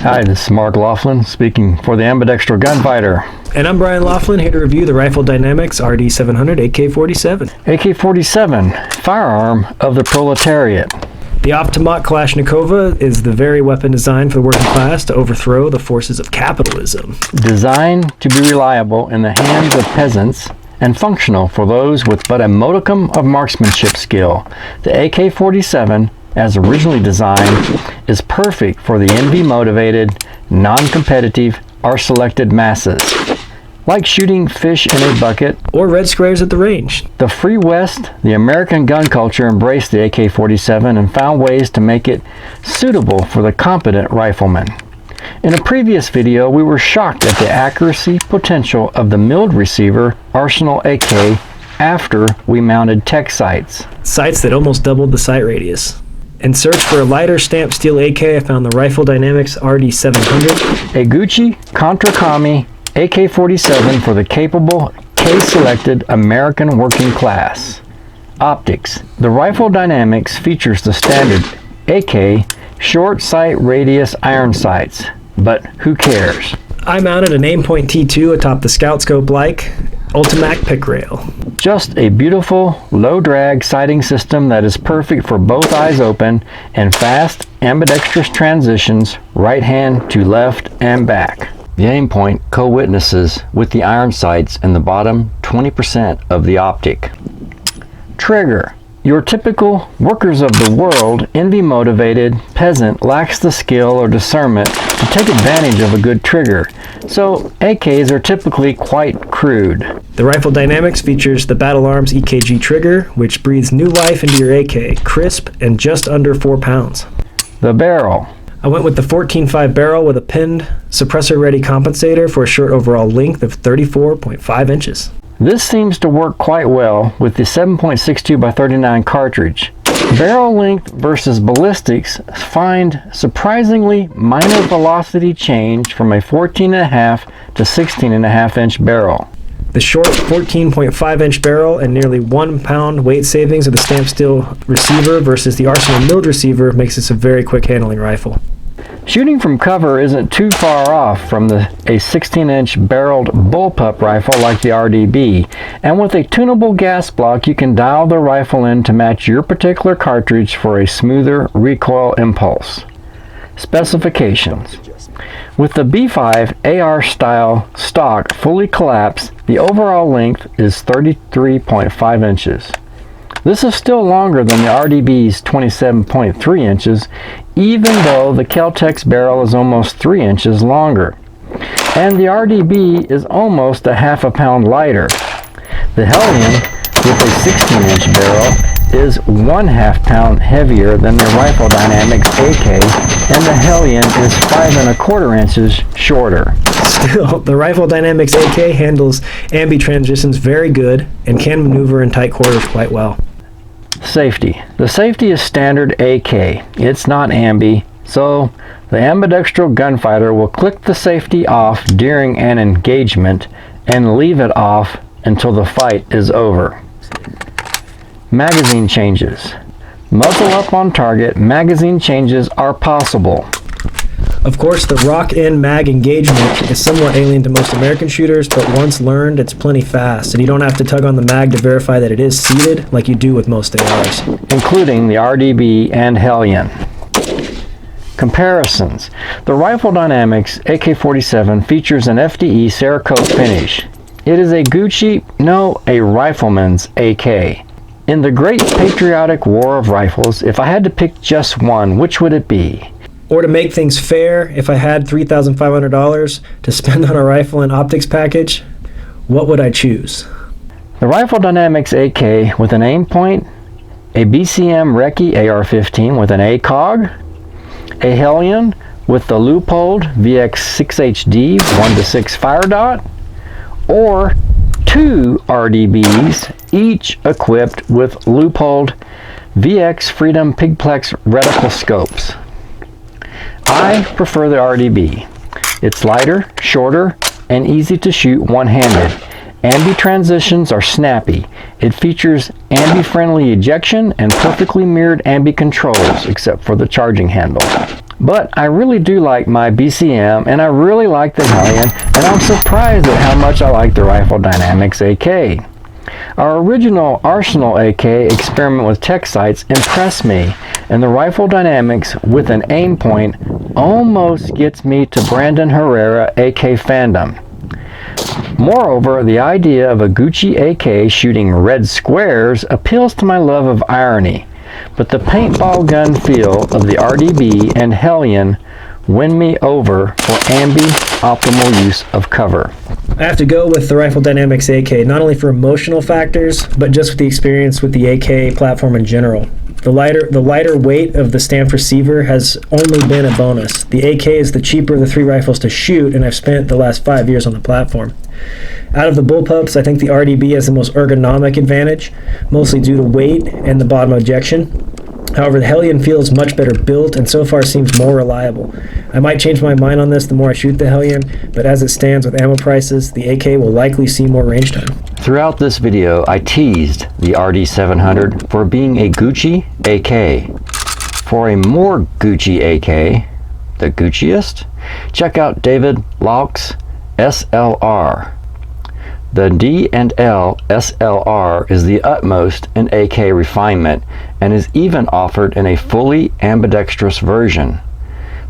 Hi, this is Mark Laughlin speaking for the Ambidextrous Gunfighter. And I'm Brian Laughlin, here to review the Rifle Dynamics RD700 AK47. AK47, firearm of the proletariat. The Automat Kalashnikova is the very weapon designed for the working class to overthrow the forces of capitalism. Designed to be reliable in the hands of peasants and functional for those with but a modicum of marksmanship skill, the AK-47, as originally designed, is perfect for the envy-motivated, non-competitive, or selected masses. Like shooting fish in a bucket or red squares at the range. The Free West, the American gun culture, embraced the AK-47 and found ways to make it suitable for the competent rifleman. In a previous video, we were shocked at the accuracy potential of the milled receiver Arsenal AK after we mounted tech sights. Sights that almost doubled the sight radius. In search for a lighter stamped steel AK, I found the Rifle Dynamics RD700. A Gucci Contra Commies AK-47 for the capable, K-selected American working class. Optics. The Rifle Dynamics features the standard AK short sight radius iron sights, but who cares? I mounted an AimPoint T2 atop the Scout Scope-like Ultimac pick rail. Just a beautiful, low-drag sighting system that is perfect for both eyes open and fast, ambidextrous transitions, right hand to left and back. The AimPoint co-witnesses with the iron sights in the bottom 20% of the optic. Trigger. Your typical workers of the world, envy-motivated peasant lacks the skill or discernment to take advantage of a good trigger, so AKs are typically quite crude. The Rifle Dynamics features the Arms EKG Trigger, which breathes new life into your AK, crisp and just under 4 pounds. The barrel. I went with the 14.5 barrel with a pinned, suppressor-ready compensator for a short overall length of 34.5 inches. This seems to work quite well with the 7.62 by 39 cartridge. Barrel length versus ballistics find surprisingly minor velocity change from a 14.5 to 16.5 inch barrel. The short 14.5 inch barrel and nearly 1 pound weight savings of the stamped steel receiver versus the Arsenal milled receiver makes this a very quick handling rifle. Shooting from cover isn't too far off from a 16-inch barreled bullpup rifle like the RDB, and with a tunable gas block you can dial the rifle in to match your particular cartridge for a smoother recoil impulse. Specifications. With the B5 AR style stock fully collapsed, the overall length is 33.5 inches. This is still longer than the RDB's 27.3 inches, even though the Kel-Tec's barrel is almost 3 inches longer. And the RDB is almost a half a pound lighter. The Hellion, with a 16-inch barrel, is 1/2 pound heavier than the Rifle Dynamics AK, and the Hellion is 5¼ inches shorter. Still, the Rifle Dynamics AK handles ambi transitions very good and can maneuver in tight quarters quite well. Safety. The safety is standard AK. It's not ambi, so the ambidextrous gunfighter will click the safety off during an engagement and leave it off until the fight is over. Magazine changes. Muzzle up on target, magazine changes are possible. Of course, the rock-in mag engagement is somewhat alien to most American shooters, but once learned, it's plenty fast, and you don't have to tug on the mag to verify that it is seated like you do with most ARs. Including the RDB and Hellion. Comparisons. The Rifle Dynamics AK-47 features an FDE Cerakote finish. It is a Gucci, no, a rifleman's AK. In the great patriotic war of rifles, if I had to pick just one, which would it be? Or to make things fair, if I had $3,500 to spend on a rifle and optics package, what would I choose? The Rifle Dynamics AK with an AimPoint, a BCM Recce AR-15 with an ACOG, a Hellion with the Leupold VX6HD 1:6 fire dot, or 2 RDBs, each equipped with Leupold VX Freedom Pigplex reticle scopes. I prefer the RDB. It's lighter, shorter, and easy to shoot one-handed. Ambi transitions are snappy. It features ambi-friendly ejection and perfectly mirrored ambi controls, except for the charging handle. But I really do like my BCM, and I really like the Hellion, and I'm surprised at how much I like the Rifle Dynamics AK. Our original Arsenal AK experiment with tech sights impressed me, and the Rifle Dynamics with an AimPoint almost gets me to Brandon Herrera AK fandom. Moreover, the idea of a Gucci AK shooting red squares appeals to my love of irony, but the paintball gun feel of the RDB and Hellion win me over for ambi optimal use of cover. I have to go with the Rifle Dynamics AK, not only for emotional factors, but just with the experience with the AK platform in general. The lighter weight of the stamped receiver has only been a bonus. The AK is the cheaper of the three rifles to shoot, and I've spent the last 5 years on the platform. Out of the bullpups, I think the RDB has the most ergonomic advantage, mostly due to weight and the bottom ejection. However, the Hellion feels much better built and so far seems more reliable. I might change my mind on this the more I shoot the Hellion, but as it stands with ammo prices, the AK will likely see more range time. Throughout this video, I teased the RD700 for being a Gucci AK. For a more Gucci AK, the Gucciest, check out David Lauch's SLR. The D&L SLR is the utmost in AK refinement and is even offered in a fully ambidextrous version,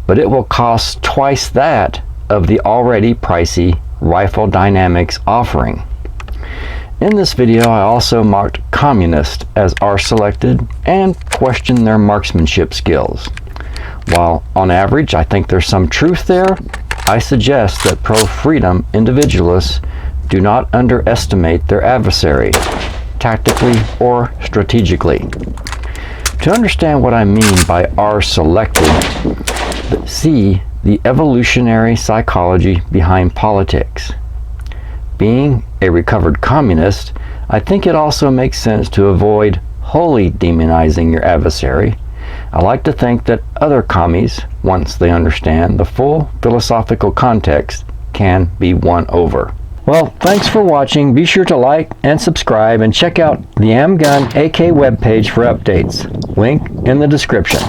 but it will cost twice that of the already pricey Rifle Dynamics offering. In this video, I also marked Communist as R-selected and questioned their marksmanship skills. While on average I think there's some truth there, I suggest that pro-freedom individualists do not underestimate their adversary, tactically or strategically. To understand what I mean by R-selected, see the evolutionary psychology behind politics. Being a recovered communist, I think it also makes sense to avoid wholly demonizing your adversary. I like to think that other commies, once they understand the full philosophical context, can be won over. Well, thanks for watching. Be sure to like and subscribe and check out the AmbGun AK webpage for updates. Link in the description.